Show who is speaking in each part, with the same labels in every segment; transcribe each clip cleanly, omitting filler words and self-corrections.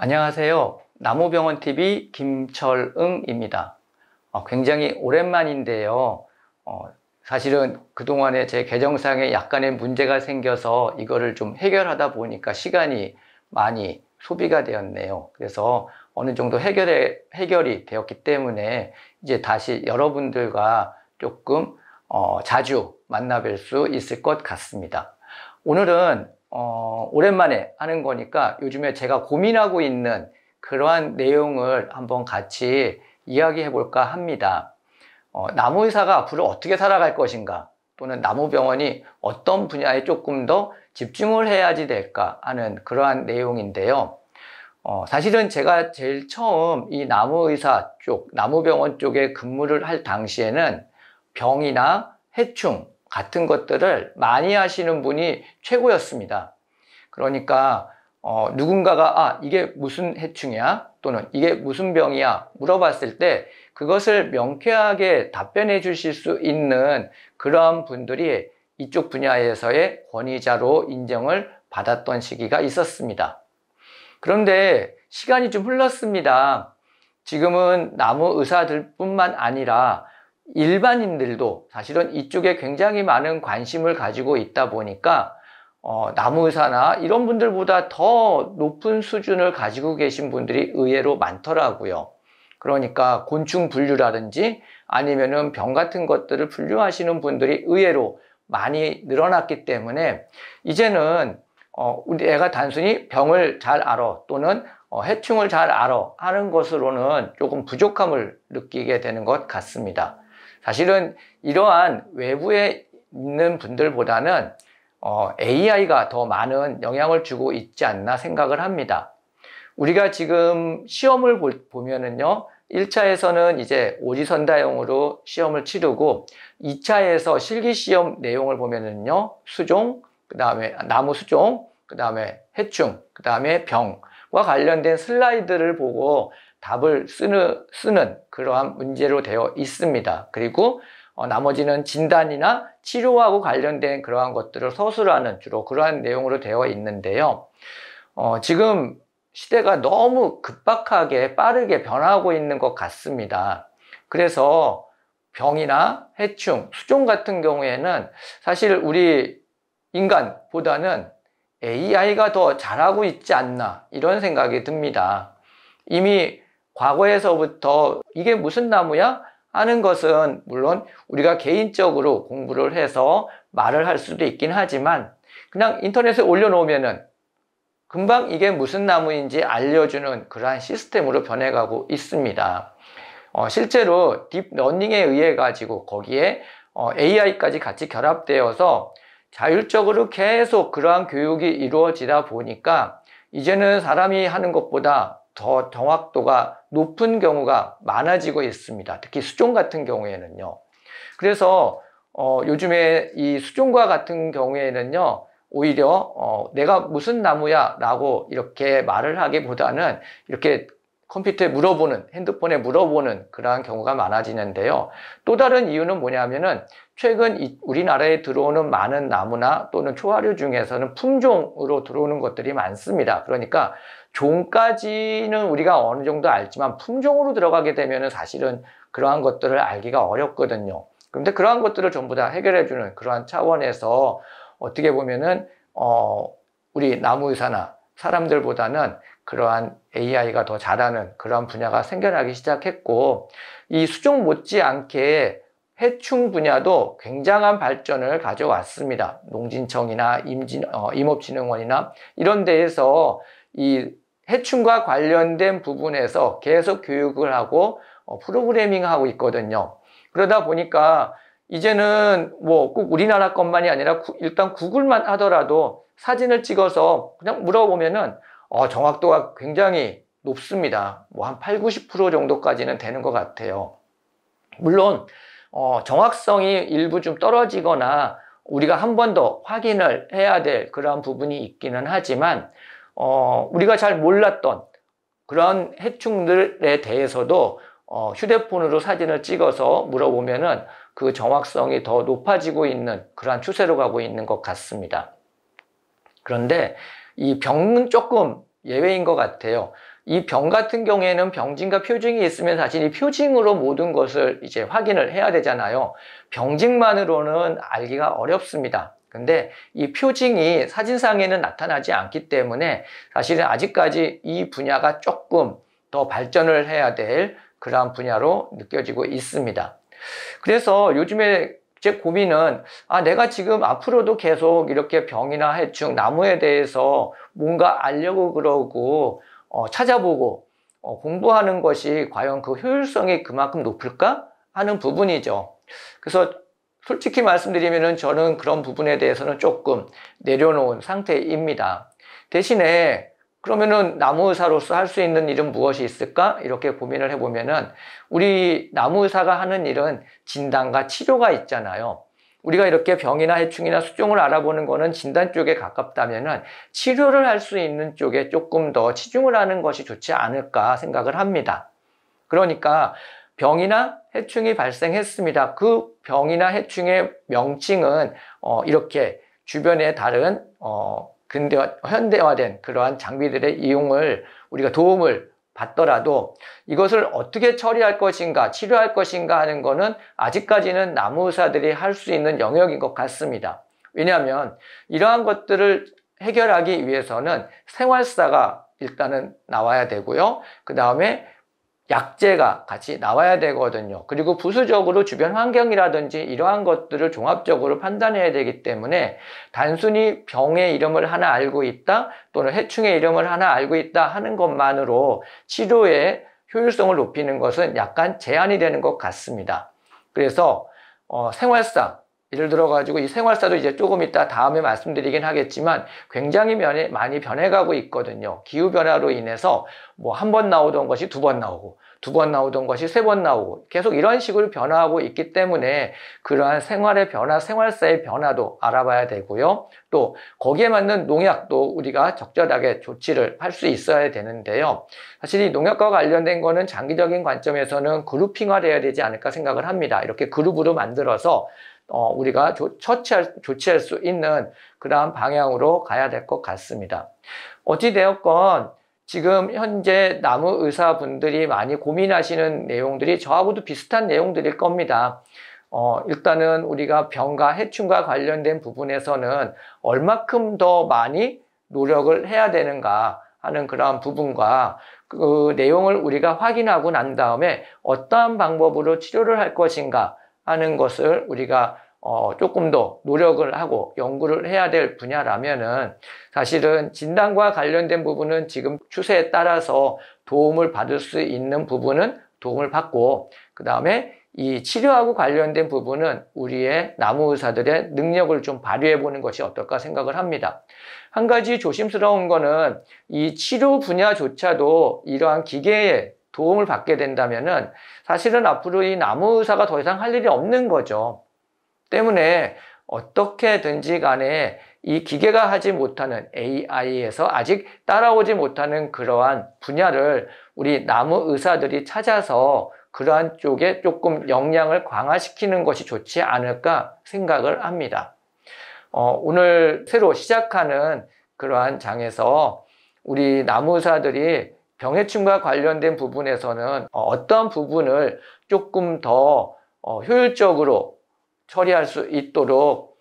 Speaker 1: 안녕하세요. 나무병원TV 김철응입니다. 굉장히 오랜만인데요. 사실은 그동안에 제 계정상에 약간의 문제가 생겨서 이거를 좀 해결하다 보니까 시간이 많이 소비가 되었네요. 그래서 어느 정도 해결이 되었기 때문에 이제 다시 여러분들과 조금 자주 만나 뵐 수 있을 것 같습니다. 오늘은 오랜만에 하는 거니까 요즘에 제가 고민하고 있는 그러한 내용을 한번 같이 이야기해 볼까 합니다. 나무의사가 앞으로 어떻게 살아갈 것인가, 또는 나무병원이 어떤 분야에 조금 더 집중을 해야지 될까 하는 그러한 내용인데요. 사실은 제가 제일 처음 이 나무의사 쪽, 나무병원 쪽에 근무를 할 당시에는 병이나 해충 같은 것들을 많이 하시는 분이 최고였습니다. 그러니까 누군가가 이게 무슨 해충이야? 또는 이게 무슨 병이야? 물어봤을 때 그것을 명쾌하게 답변해 주실 수 있는 그런 분들이 이쪽 분야에서의 권위자로 인정을 받았던 시기가 있었습니다. 그런데 시간이 좀 흘렀습니다. 지금은 나무 의사들뿐만 아니라 일반인들도 사실은 이쪽에 굉장히 많은 관심을 가지고 있다 보니까 나무의사나 이런 분들보다 더 높은 수준을 가지고 계신 분들이 의외로 많더라고요. 그러니까 곤충 분류라든지 아니면은 병 같은 것들을 분류하시는 분들이 의외로 많이 늘어났기 때문에 이제는 내가 단순히 병을 잘 알아 또는 해충을 잘 알아 하는 것으로는 조금 부족함을 느끼게 되는 것 같습니다. 사실은 이러한 외부에 있는 분들보다는 AI가 더 많은 영향을 주고 있지 않나 생각을 합니다. 우리가 지금 시험을 보면은요, 1차에서는 이제 오지선다형으로 시험을 치르고 2차에서 실기시험 내용을 보면은요, 수종, 그 다음에 나무 수종, 그 다음에 해충, 그 다음에 병과 관련된 슬라이드를 보고 답을 쓰는 그러한 문제로 되어 있습니다. 그리고 나머지는 진단이나 치료하고 관련된 그러한 것들을 서술하는 주로 그러한 내용으로 되어 있는데요. 지금 시대가 너무 급박하게 빠르게 변하고 있는 것 같습니다. 그래서 병이나 해충, 수종 같은 경우에는 사실 우리 인간보다는 AI가 더 잘하고 있지 않나 이런 생각이 듭니다. 이미 과거에서부터 이게 무슨 나무야? 하는 것은 물론 우리가 개인적으로 공부를 해서 말을 할 수도 있긴 하지만 그냥 인터넷에 올려놓으면은 금방 이게 무슨 나무인지 알려주는 그러한 시스템으로 변해가고 있습니다. 실제로 딥러닝에 의해 가지고 거기에 AI까지 같이 결합되어서 자율적으로 계속 그러한 교육이 이루어지다 보니까 이제는 사람이 하는 것보다 더 정확도가 높은 경우가 많아지고 있습니다. 특히 수종 같은 경우에는요. 그래서 요즘에 이 수종과 같은 경우에는요, 오히려 내가 무슨 나무야 라고 이렇게 말을 하기보다는 이렇게 컴퓨터에 물어보는, 핸드폰에 물어보는 그러한 경우가 많아지는데요. 또 다른 이유는 뭐냐면은 최근 우리나라에 들어오는 많은 나무나 또는 초화류 중에서는 품종으로 들어오는 것들이 많습니다. 그러니까 종까지는 우리가 어느 정도 알지만 품종으로 들어가게 되면은 사실은 그러한 것들을 알기가 어렵거든요. 그런데 그러한 것들을 전부 다 해결해주는 그러한 차원에서 어떻게 보면은 우리 나무의사나 사람들보다는 그러한 AI가 더 잘하는 그런 분야가 생겨나기 시작했고, 이 수종 못지않게 해충 분야도 굉장한 발전을 가져왔습니다. 농진청이나 임업진흥원이나 이런 데에서 이 해충과 관련된 부분에서 계속 교육을 하고 프로그래밍하고 있거든요. 그러다 보니까 이제는 뭐 꼭 우리나라 것만이 아니라 일단 구글만 하더라도 사진을 찍어서 그냥 물어보면은 정확도가 굉장히 높습니다. 뭐 한 80~90% 정도까지는 되는 것 같아요. 물론 정확성이 일부 좀 떨어지거나 우리가 한 번 더 확인을 해야 될 그런 부분이 있기는 하지만 우리가 잘 몰랐던 그런 해충들에 대해서도 휴대폰으로 사진을 찍어서 물어보면은 그 정확성이 더 높아지고 있는 그러한 추세로 가고 있는 것 같습니다. 그런데 이 병은 조금 예외인 것 같아요. 이 병 같은 경우에는 병징과 표징이 있으면 사실 이 표징으로 모든 것을 이제 확인을 해야 되잖아요. 병징만으로는 알기가 어렵습니다. 근데 이 표징이 사진상에는 나타나지 않기 때문에 사실은 아직까지 이 분야가 조금 더 발전을 해야 될 그러한 분야로 느껴지고 있습니다. 그래서 요즘에 제 고민은 내가 지금 앞으로도 계속 이렇게 병이나 해충, 나무에 대해서 뭔가 알려고 그러고 찾아보고 공부하는 것이 과연 그 효율성이 그만큼 높을까 하는 부분이죠. 그래서 솔직히 말씀드리면 저는 그런 부분에 대해서는 조금 내려놓은 상태입니다. 대신에 그러면은 나무의사로서 할 수 있는 일은 무엇이 있을까? 이렇게 고민을 해보면은 우리 나무의사가 하는 일은 진단과 치료가 있잖아요. 우리가 이렇게 병이나 해충이나 수종을 알아보는 거는 진단 쪽에 가깝다면은 치료를 할 수 있는 쪽에 조금 더 치중을 하는 것이 좋지 않을까 생각을 합니다. 그러니까 병이나 해충이 발생했습니다. 그 병이나 해충의 명칭은 이렇게 주변에 다른 현대화된 그러한 장비들의 이용을 우리가 도움을 받더라도 이것을 어떻게 처리할 것인가, 치료할 것인가 하는 것은 아직까지는 나무의사들이 할 수 있는 영역인 것 같습니다. 왜냐하면 이러한 것들을 해결하기 위해서는 생활사가 일단은 나와야 되고요. 그 다음에 약재가 같이 나와야 되거든요. 그리고 부수적으로 주변 환경이라든지 이러한 것들을 종합적으로 판단해야 되기 때문에 단순히 병의 이름을 하나 알고 있다 또는 해충의 이름을 하나 알고 있다 하는 것만으로 치료의 효율성을 높이는 것은 약간 제한이 되는 것 같습니다. 그래서 생활사, 예를 들어 가지고 이 생활사도 이제 조금 이따 다음에 말씀드리긴 하겠지만 굉장히 많이 변해가고 있거든요. 기후변화로 인해서 뭐 한 번 나오던 것이 두 번 나오고 두 번 나오던 것이 세 번 나오고 계속 이런 식으로 변화하고 있기 때문에 그러한 생활의 변화, 생활사의 변화도 알아봐야 되고요. 또 거기에 맞는 농약도 우리가 적절하게 조치를 할 수 있어야 되는데요. 사실 이 농약과 관련된 거는 장기적인 관점에서는 그룹핑화돼야 되지 않을까 생각을 합니다. 이렇게 그룹으로 만들어서 우리가 조치할 수 있는 그러한 방향으로 가야 될 것 같습니다. 어찌되었건 지금 현재 나무의사분들이 많이 고민하시는 내용들이 저하고도 비슷한 내용들일 겁니다. 일단은 우리가 병과 해충과 관련된 부분에서는 얼마큼 더 많이 노력을 해야 되는가 하는 그러한 부분과 그 내용을 우리가 확인하고 난 다음에 어떠한 방법으로 치료를 할 것인가 하는 것을 우리가 조금 더 노력을 하고 연구를 해야 될 분야라면은 사실은 진단과 관련된 부분은 지금 추세에 따라서 도움을 받을 수 있는 부분은 도움을 받고 그 다음에 이 치료하고 관련된 부분은 우리의 나무의사들의 능력을 좀 발휘해 보는 것이 어떨까 생각을 합니다. 한 가지 조심스러운 거는 이 치료 분야조차도 이러한 기계의 도움을 받게 된다면은 사실은 앞으로 이 나무의사가 더 이상 할 일이 없는 거죠. 때문에 어떻게든지 간에 이 기계가 하지 못하는 AI에서 아직 따라오지 못하는 그러한 분야를 우리 나무의사들이 찾아서 그러한 쪽에 조금 역량을 강화시키는 것이 좋지 않을까 생각을 합니다. 오늘 새로 시작하는 그러한 장에서 우리 나무의사들이 병해충과 관련된 부분에서는 어떤 부분을 조금 더 효율적으로 처리할 수 있도록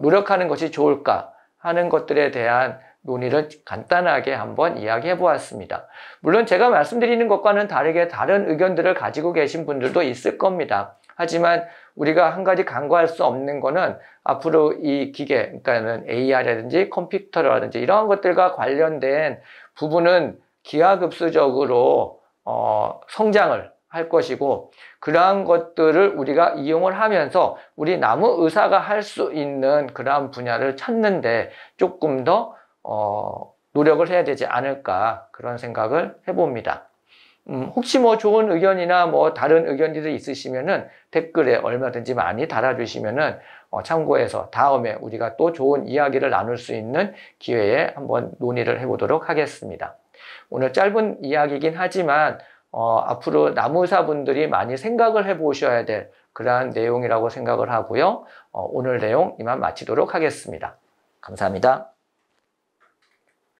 Speaker 1: 노력하는 것이 좋을까 하는 것들에 대한 논의를 간단하게 한번 이야기해 보았습니다. 물론 제가 말씀드리는 것과는 다르게 다른 의견들을 가지고 계신 분들도 있을 겁니다. 하지만 우리가 한 가지 간과할 수 없는 거는 앞으로 이 기계, 그러니까는 AI라든지 컴퓨터라든지 이러한 것들과 관련된 부분은 기하급수적으로 성장을 할 것이고 그러한 것들을 우리가 이용을 하면서 우리 나무의사가 할 수 있는 그러한 분야를 찾는데 조금 더 노력을 해야 되지 않을까 그런 생각을 해봅니다. 혹시 뭐 좋은 의견이나 뭐 다른 의견들이 있으시면은 댓글에 얼마든지 많이 달아주시면은 참고해서 다음에 우리가 또 좋은 이야기를 나눌 수 있는 기회에 한번 논의를 해보도록 하겠습니다. 오늘 짧은 이야기이긴 하지만 앞으로 나무의사분들이 많이 생각을 해보셔야 될 그러한 내용이라고 생각을 하고요. 오늘 내용 이만 마치도록 하겠습니다. 감사합니다.